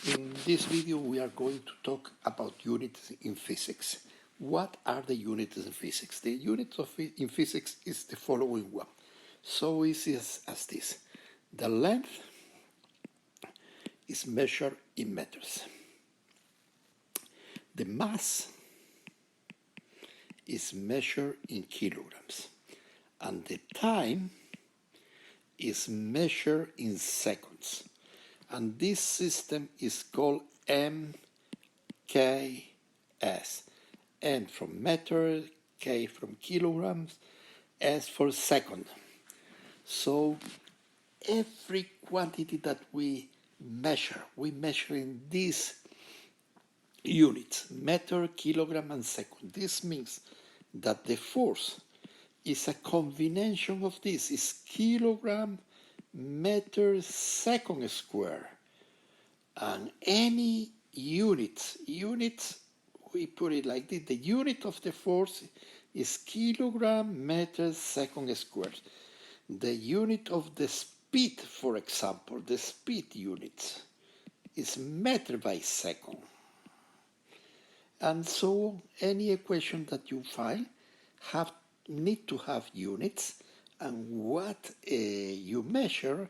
In this video we are going to talk about units in physics. What are the units in physics? The unit in physics is the following one. So easy as this. The length is measured in meters. The mass is measured in kilograms. And the time is measured in seconds. And this system is called MKS. M from meter, K from kilograms, S for second. So every quantity that we measure in these units, meter, kilogram, and second. This means that the force is a combination of this, is kilogram, meter, second square. And any units, we put it like this, the unit of the force is kilogram, meter, second squared. The unit of the speed, for example, the speed unit is meter by second. And so any equation that you find need to have units, and what you measure,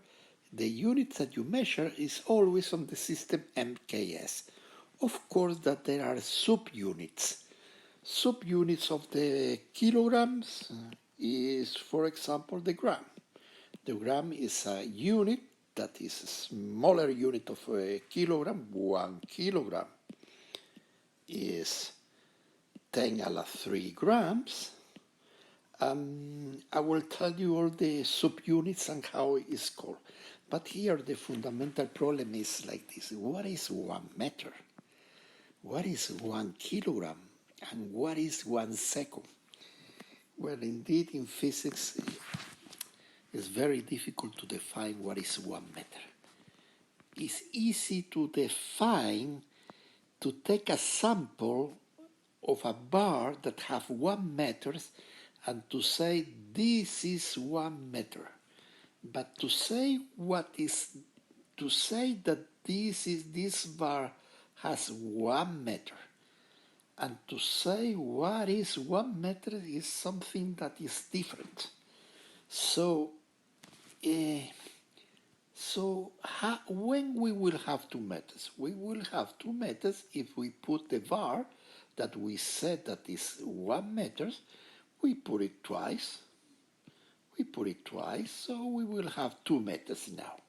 the unit that you measure is always on the system MKS. Of course that there are subunits. Subunits of the kilograms is, for example, the gram. The gram is a unit that is a smaller unit of a kilogram. 1 kilogram is 10⁻³ grams. I will tell you all the subunits and how it is called. But here the fundamental problem is like this. What is 1 meter? What is 1 kilogram? And what is 1 second? Well, indeed, in physics, it's very difficult to define what is 1 meter. It's easy to define, to take a sample of a bar that have 1 meter and to say this is 1 meter. But to say that this bar has 1 meter, and to say what is 1 meter is something that is different. So, when we will have 2 meters? We will have 2 meters if we put the bar that we said that is 1 meter, we put it twice, so we will have 2 meters now.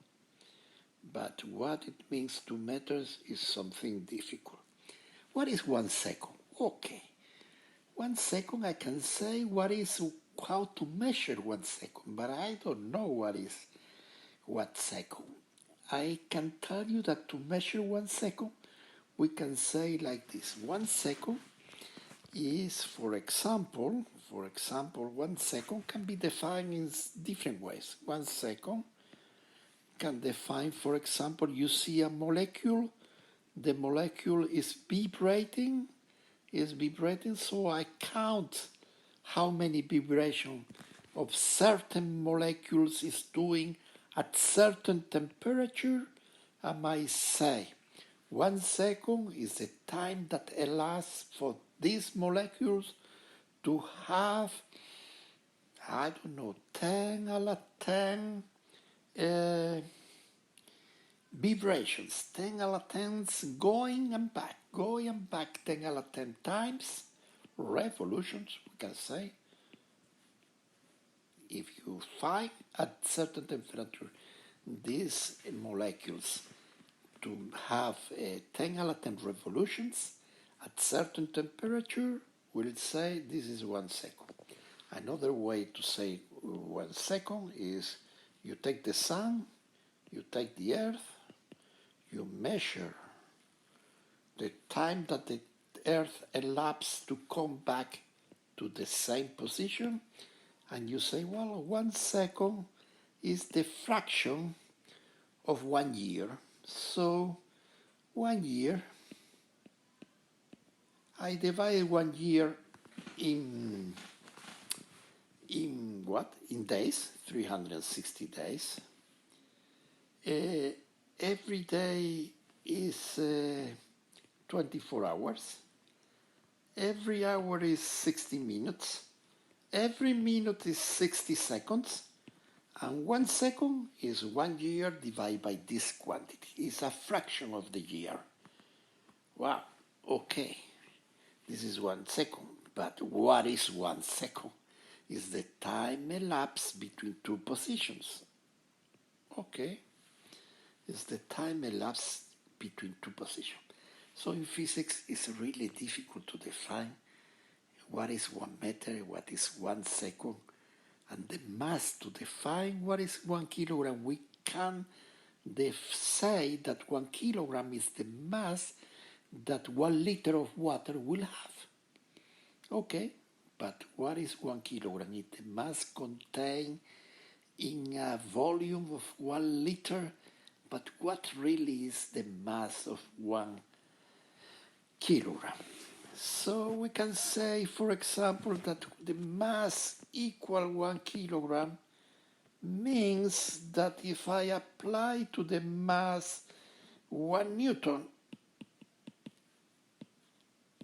But what it means 2 meters is something difficult. What is 1 second? Okay, 1 second I can say how to measure 1 second, but I don't know what is 1 second. I can tell you that to measure 1 second, we can say like this. 1 second is, for example, 1 second can be defined in different ways. 1 second can define, for example, you see a molecule, the molecule is vibrating, so I count how many vibrations of certain molecules is doing at certain temperature, and I say 1 second is the time that elapses for these molecules to have, I don't know, 10⁻10 vibrations, 10⁻10s going and back 10⁻10 times, revolutions, we can say. If you find at certain temperature these molecules to have 10⁻10 revolutions at certain temperature, we'll say this is 1 second. Another way to say 1 second is you take the sun, you take the earth, you measure the time that the earth elapses to come back to the same position, and you say, well, 1 second is the fraction of 1 year. So 1 year, I divide 1 year in what? In days, 360 days. Every day is 24 hours. Every hour is 60 minutes. Every minute is 60 seconds. And 1 second is 1 year divided by this quantity. It's a fraction of the year. Wow, okay. This is 1 second. But what is 1 second? It's the time elapsed between two positions. Okay. It's the time elapsed between two positions. So in physics, it's really difficult to define what is 1 meter, what is 1 second, and the mass to define what is 1 kilogram. We can say that 1 kilogram is the mass that 1 liter of water will have. Okay, but what is 1 kilogram? It's the mass contained in a volume of 1 liter, but what really is the mass of 1 kilogram? So we can say, for example, that the mass equal 1 kilogram means that if I apply to the mass 1 Newton,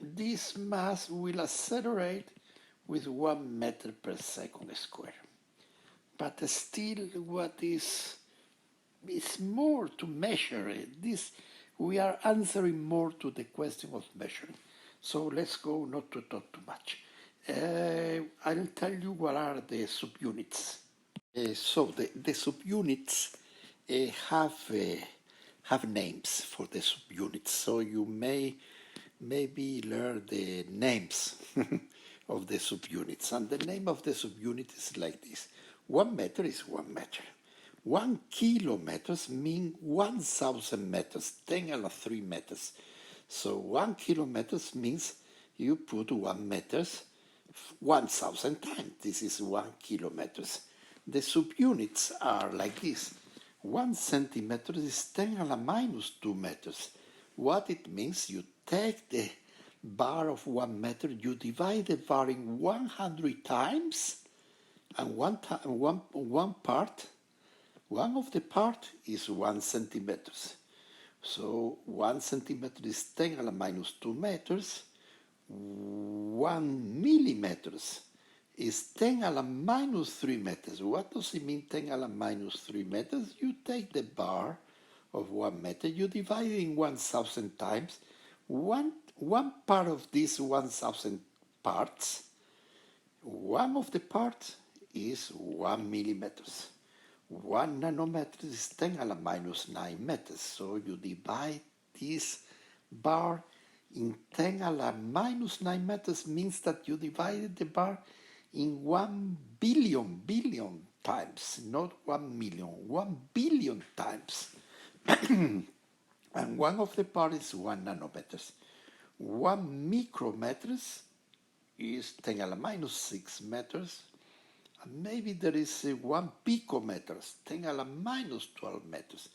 this mass will accelerate with 1 meter per second square. But still, what is more to measure this. We are answering more to the question of measuring. So let's go not to talk too much. I'll tell you what are the subunits. So the subunits have names for the subunits. So you may maybe learn the names of the subunits. And the name of the subunit is like this. 1 meter is 1 meter. 1 kilometers mean 1,000 meters, 10 to the 3 meters. So 1 kilometers means you put 1 meters 1,000 times. This is 1 kilometers. The subunits are like this. 1 centimeter is 10 to the minus 2 meters. What it means, you take the bar of 1 meter, you divide the bar in 100 times, and one of the part is 1 centimeters. So 1 centimeter is 10 to the minus 2 meters. 1 millimeters is 10 to the minus 3 meters. What does it mean, 10 to the minus 3 meters? You take the bar of 1 meter, you divide it in 1,000 times. One part of these 1,000 parts, one of the parts is 1 millimeters. 1 nanometer is 10 to the minus 9 meters. So you divide this bar in 10 to the minus 9 meters means that you divided the bar in 1 billion times, not 1 million, 1 billion times. And one of the part is 1 nanometers. 1 micrometers is 10 to the minus 6 meters. And maybe there is 1 picometers, 10 to the minus 12 meters.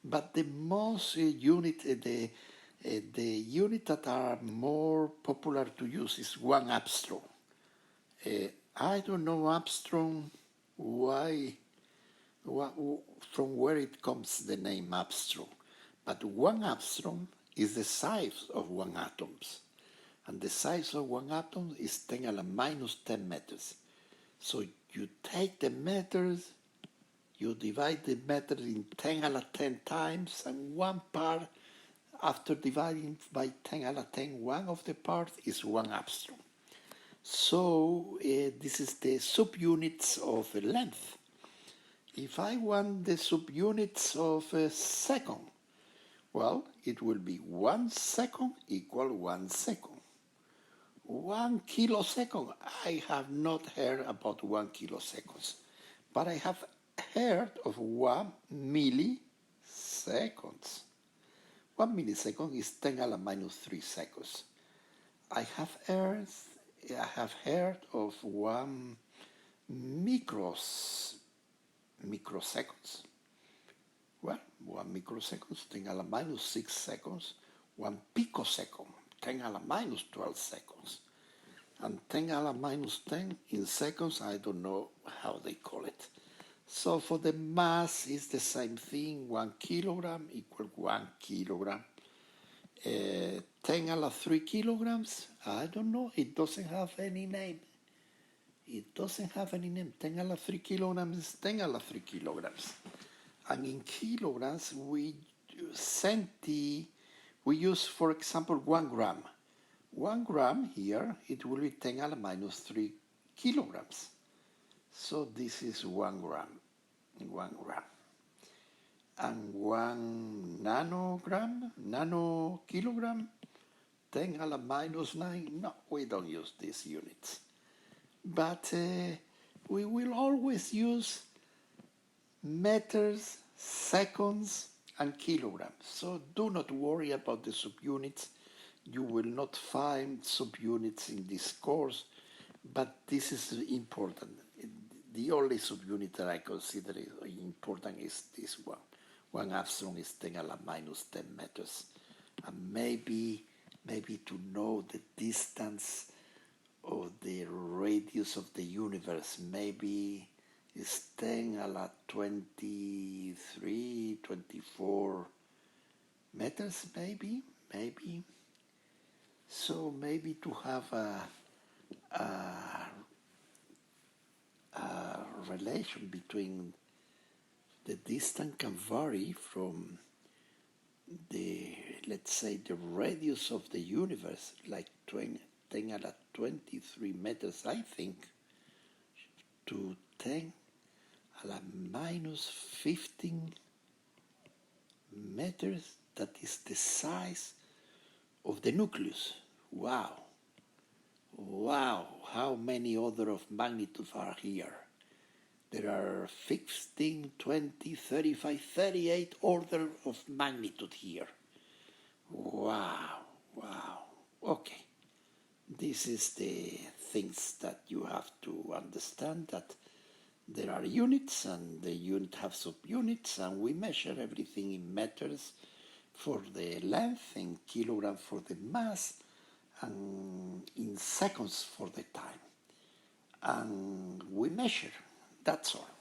But the most unit, the unit that are more popular to use is 1 Armstrong. I don't know Armstrong, from where it comes the name Armstrong. But 1 Armstrong is the size of 1 atom. And the size of 1 atom is 10 to the minus 10 meters. So you take the meters, you divide the meters in 10 to the 10 times, and one part, after dividing by 10 to the 10, one of the parts is 1 Armstrong. So this is the subunits of length. If I want the subunits of a second, well, it will be 1 second equal 1 second. 1 kilosecond, I have not heard about 1 kiloseconds, but I have heard of 1 milliseconds. 1 millisecond is 10 to the minus 3 seconds. I have heard of 1 microseconds. Well, 1 microsecond, 10 to the minus 6 seconds. 1 picosecond, 10 to the minus 12 seconds. And 10 to the minus 10 in seconds, I don't know how they call it. So for the mass, it's the same thing. 1 kilogram equal 1 kilogram. 10 a la 3 kilograms? I don't know. It doesn't have any name. It doesn't have any name. 10 a la 3 kilograms is 10 a la 3 kilograms. And in kilograms, we use, for example, 1 gram. 1 gram here, it will be 10 a la minus 3 kilograms. So this is 1 gram. 1 gram. And 1 nanokilogram, 10 a la minus 9. No, we don't use these units. But we will always use meters, seconds, and kilograms. So do not worry about the subunits. You will not find subunits in this course, but this is important. The only subunit that I consider important is this one. 1 Armstrong is 10 a la minus 10 meters. And maybe to know the distance or the radius of the universe, maybe is 10 a la 23, 24 meters, maybe. So maybe to have a relation between the distance can vary from let's say the radius of the universe, like 10 a la 23 meters, I think, to 10 a la minus 15 meters. That is the size of the nucleus. Wow, how many order of magnitude are here? There are 15, 20, 35, 38 order of magnitude here. Wow. Okay. This is the things that you have to understand, that there are units and the unit have subunits, and we measure everything in meters for the length, in kilogram for the mass, and in seconds for the time. And we measure. That's all.